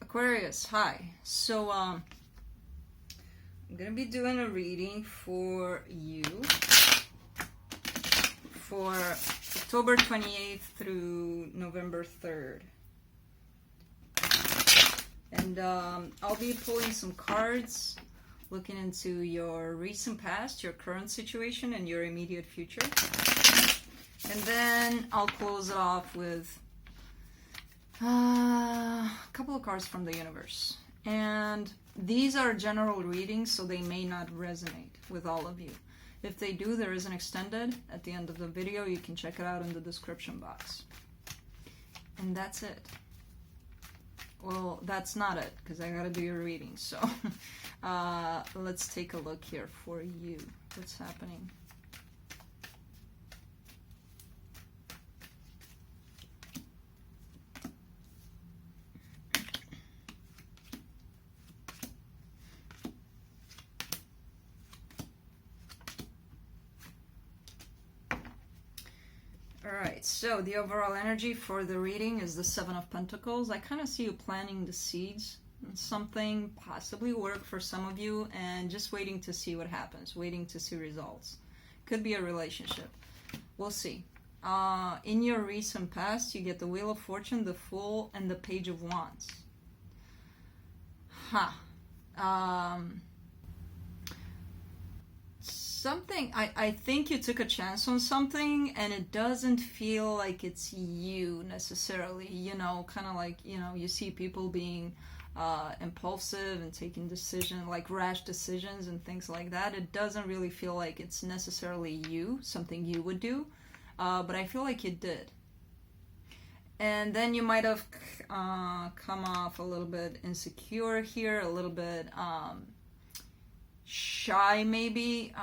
Aquarius, hi. So, I'm gonna be doing a reading for you for October 28th through November 3rd. And I'll be pulling some cards, looking into your recent past, your current situation, and your immediate future. And then I'll close it off with a couple of cards from the universe. And these are general readings, so they may not resonate with all of you. If they do, there is an extended at the end of the video. You can check it out in the description box. And that's it. Well, that's not it, because I gotta do your reading. So let's take a look here for you. What's happening? Alright, so the overall energy for the reading is the Seven of Pentacles. I kind of see you planting the seeds. Something possibly work for some of you and just waiting to see what happens, waiting to see results. Could be a relationship. We'll see. In your recent past, you get the Wheel of Fortune, the Fool, and the Page of Wands. Something, I think you took a chance on something and it doesn't feel like it's you necessarily, you know, kind of like, you know, you see people being impulsive and taking decisions, like rash decisions and things like that. It doesn't really feel like it's necessarily you, something you would do, but I feel like you did. And then you might have come off a little bit insecure here, a little bit shy maybe.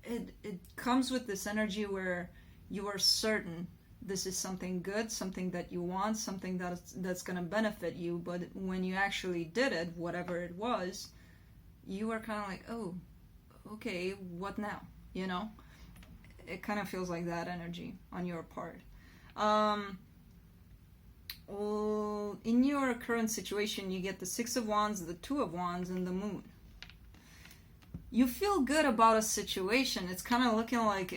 It comes with this energy where you are certain this is something good, something that you want, something that's going to benefit you, but when you actually did it, whatever it was, you are kind of like, oh, okay, what now? You know, it kind of feels like that energy on your part. In your current situation, you get the Six of Wands, the Two of Wands, and the Moon. You feel good about a situation. It's kind of looking like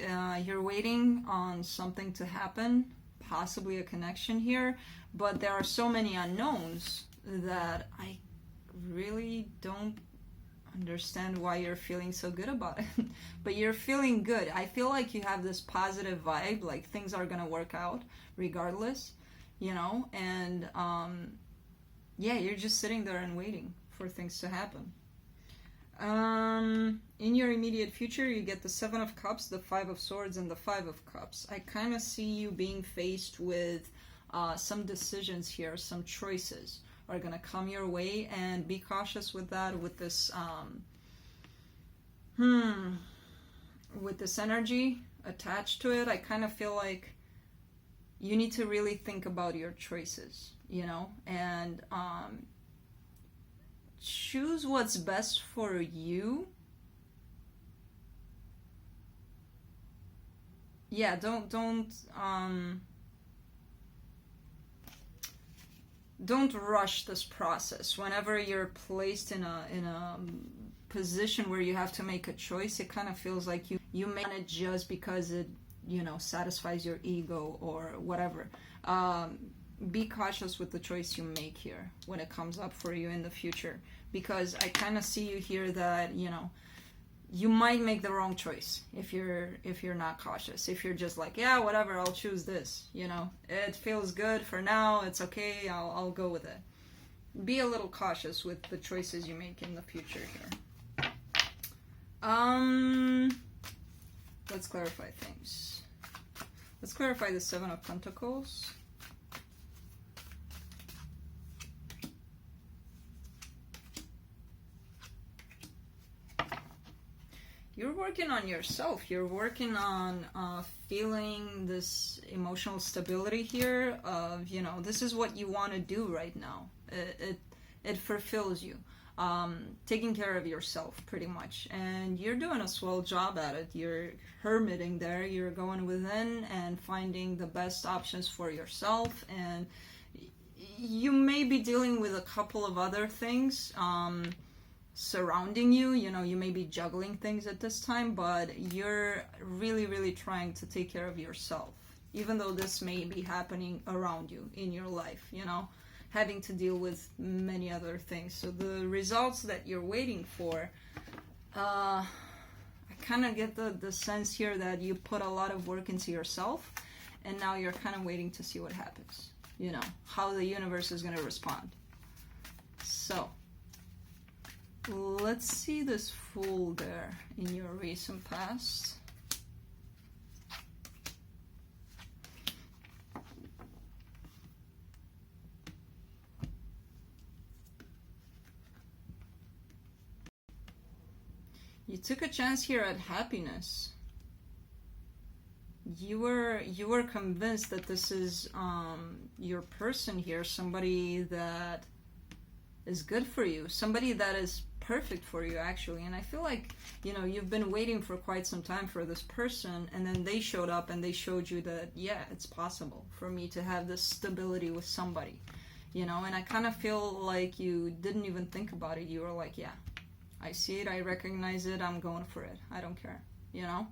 you're waiting on something to happen, possibly a connection here, but there are so many unknowns that I really don't understand why you're feeling so good about it. But you're feeling good. I feel like you have this positive vibe, like things are gonna work out regardless, you know, and yeah, you're just sitting there and waiting for things to happen. In your immediate future, you get the Seven of Cups, the Five of Swords, and the Five of Cups. I kind of see you being faced with some decisions here, some choices are going to come your way, and be cautious with that, with this with this energy attached to it. I kind of feel like you need to really think about your choices, you know, and choose what's best for you. Yeah, don't rush this process. Whenever you're placed in a position where you have to make a choice, it kind of feels like you make it just because it, you know, satisfies your ego or whatever. Be cautious with the choice you make here when it comes up for you in the future, because I kind of see you here that, you know, you might make the wrong choice if you're not cautious. If you're just like, yeah, whatever, I'll choose this, you know, it feels good for now, it's okay, I'll go with it. Be a little cautious with the choices you make in the future here. Let's clarify things. Let's clarify the Seven of Pentacles. You're working on yourself. You're working on feeling this emotional stability here of, you know, this is what you want to do right now. It fulfills you. Taking care of yourself, pretty much. And you're doing a swell job at it. You're hermiting there. You're going within and finding the best options for yourself. And you may be dealing with a couple of other things surrounding you. You know, you may be juggling things at this time, but you're really, really trying to take care of yourself, even though this may be happening around you in your life, you know, having to deal with many other things. So the results that you're waiting for, I kind of get the sense here that you put a lot of work into yourself, and now you're kind of waiting to see what happens, you know, how the universe is going to respond. So let's see this Fool there in your recent past. You took a chance here at happiness. You were convinced that this is your person here, somebody that is good for you, somebody that is perfect for you, actually. And I feel like, you know, you've been waiting for quite some time for this person, and then they showed up and they showed you that, yeah, it's possible for me to have this stability with somebody, you know. And I kind of feel like you didn't even think about it. You were like, yeah, I see it, I recognize it, I'm going for it, I don't care, you know,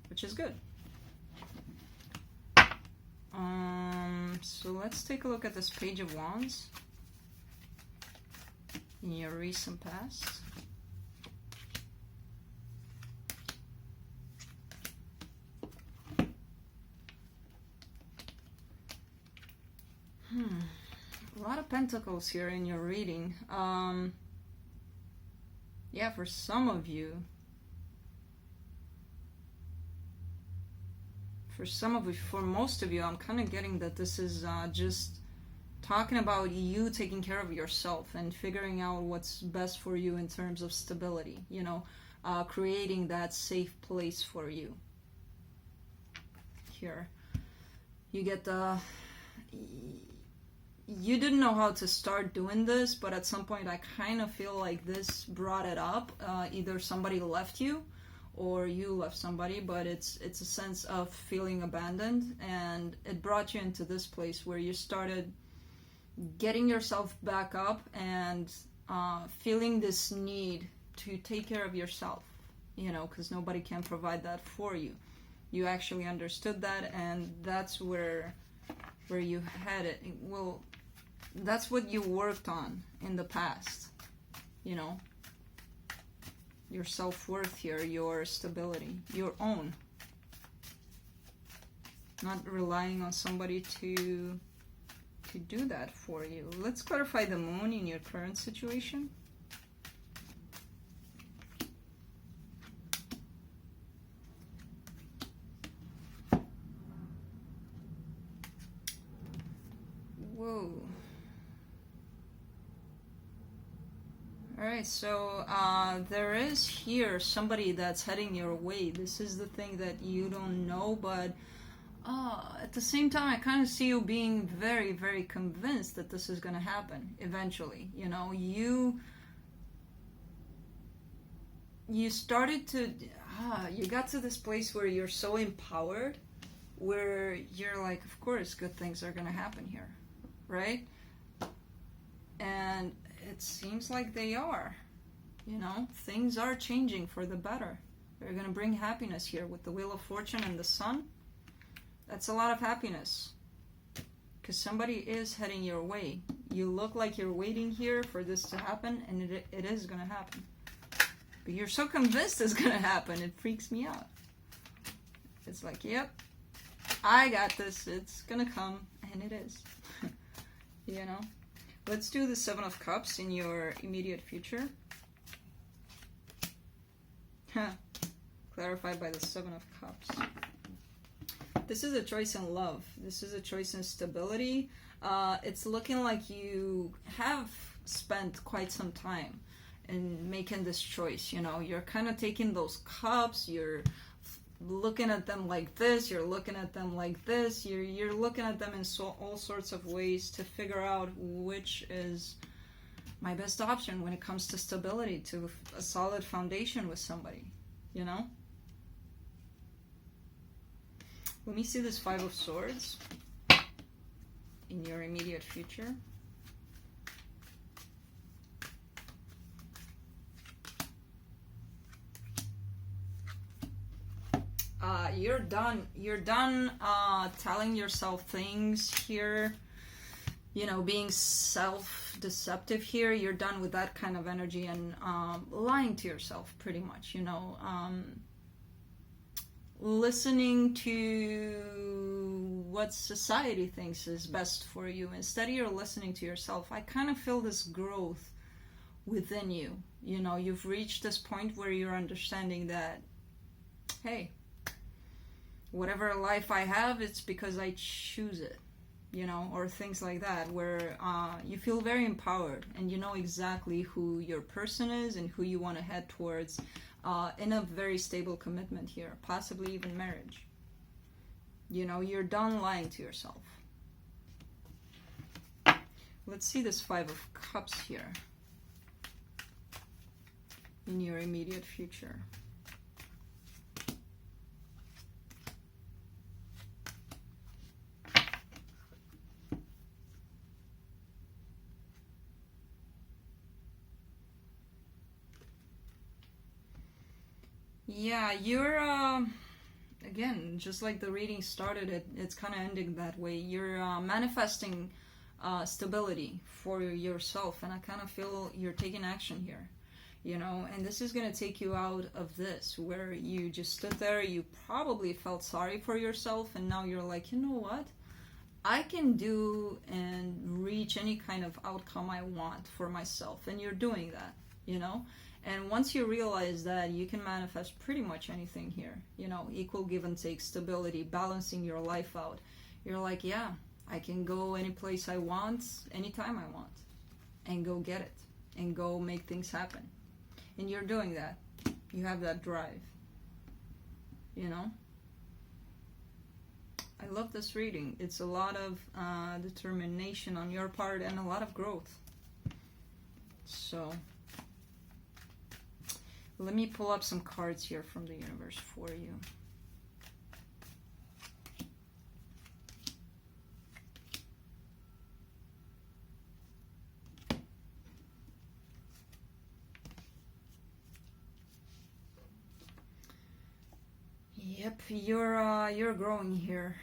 which is good. So let's take a look at this Page of Wands in your recent past. A lot of Pentacles here in your reading. Yeah, for some of you. For most of you, I'm kind of getting that this is just talking about you taking care of yourself and figuring out what's best for you in terms of stability, you know, creating that safe place for you. Here, you get you didn't know how to start doing this, but at some point I kind of feel like this brought it up. Either somebody left you or you left somebody, but it's a sense of feeling abandoned, and it brought you into this place where you started getting yourself back up and feeling this need to take care of yourself, you know, because nobody can provide that for you. You actually understood that, and that's where you had it. Well, that's what you worked on in the past, you know. Your self-worth here, your stability, your own. Not relying on somebody to do that for you. Let's clarify the Moon in your current situation. Whoa. Alright, so there is here somebody that's heading your way. This is the thing that you don't know, but at the same time, I kind of see you being very, very convinced that this is going to happen eventually. You know, you started to, you got to this place where you're so empowered, where you're like, of course, good things are going to happen here, right? And it seems like they are, you know, things are changing for the better. They're going to bring happiness here with the Wheel of Fortune and the Sun. That's a lot of happiness, because somebody is heading your way. You look like you're waiting here for this to happen, and it is going to happen. But you're so convinced it's going to happen, it freaks me out. It's like, yep, I got this, it's going to come, and it is. You know? Let's do the Seven of Cups in your immediate future. Clarified by the Seven of Cups. This is a choice in love. This is a choice in stability. It's looking like you have spent quite some time in making this choice. You know, you're kind of taking those cups, you're looking at them like this, you're looking at them like this, you're looking at them in all sorts of ways to figure out which is my best option when it comes to stability, to a solid foundation with somebody, you know? Let me see this Five of Swords in your immediate future. you're done telling yourself things here, you know, being self-deceptive here. You're done with that kind of energy and lying to yourself, pretty much, you know. Listening to what society thinks is best for you instead of you're listening to yourself. I kind of feel this growth within you. You know, you've reached this point where you're understanding that, hey, whatever life I have, it's because I choose it, you know, or things like that, where you feel very empowered and you know exactly who your person is and who you want to head towards in a very stable commitment here, possibly even marriage. You know, you're done lying to yourself. Let's see this Five of Cups here in your immediate future. Yeah, you're, again, just like the reading started, it's kind of ending that way. You're manifesting stability for yourself, and I kind of feel you're taking action here, you know, and this is going to take you out of this, where you just stood there, you probably felt sorry for yourself, and now you're like, you know what? I can do and reach any kind of outcome I want for myself, and you're doing that, you know? And once you realize that, you can manifest pretty much anything here. You know, equal give and take, stability, balancing your life out. You're like, yeah, I can go any place I want, anytime I want, and go get it, and go make things happen. And you're doing that. You have that drive. You know? I love this reading. It's a lot of determination on your part and a lot of growth. So let me pull up some cards here from the universe for you. Yep, you're growing here.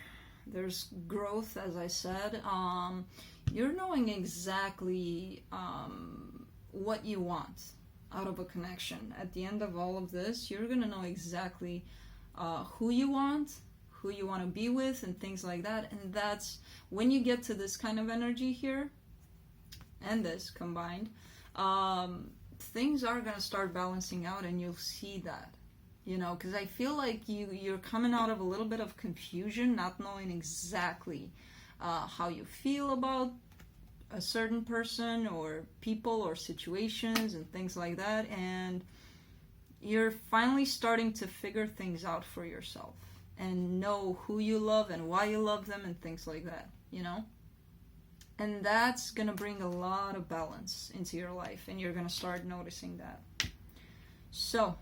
There's growth, as I said. You're knowing exactly what you want out of a connection. At the end of all of this, you're gonna know exactly who you want to be with, and things like that. And that's when you get to this kind of energy here, and this combined, things are gonna start balancing out, and you'll see that. You know, because I feel like you're coming out of a little bit of confusion, not knowing exactly how you feel about a certain person or people or situations and things like that, and you're finally starting to figure things out for yourself and know who you love and why you love them and things like that, you know? And that's gonna bring a lot of balance into your life, and you're gonna start noticing that. So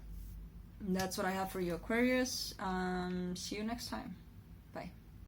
that's what I have for you, Aquarius. See you next time. Bye.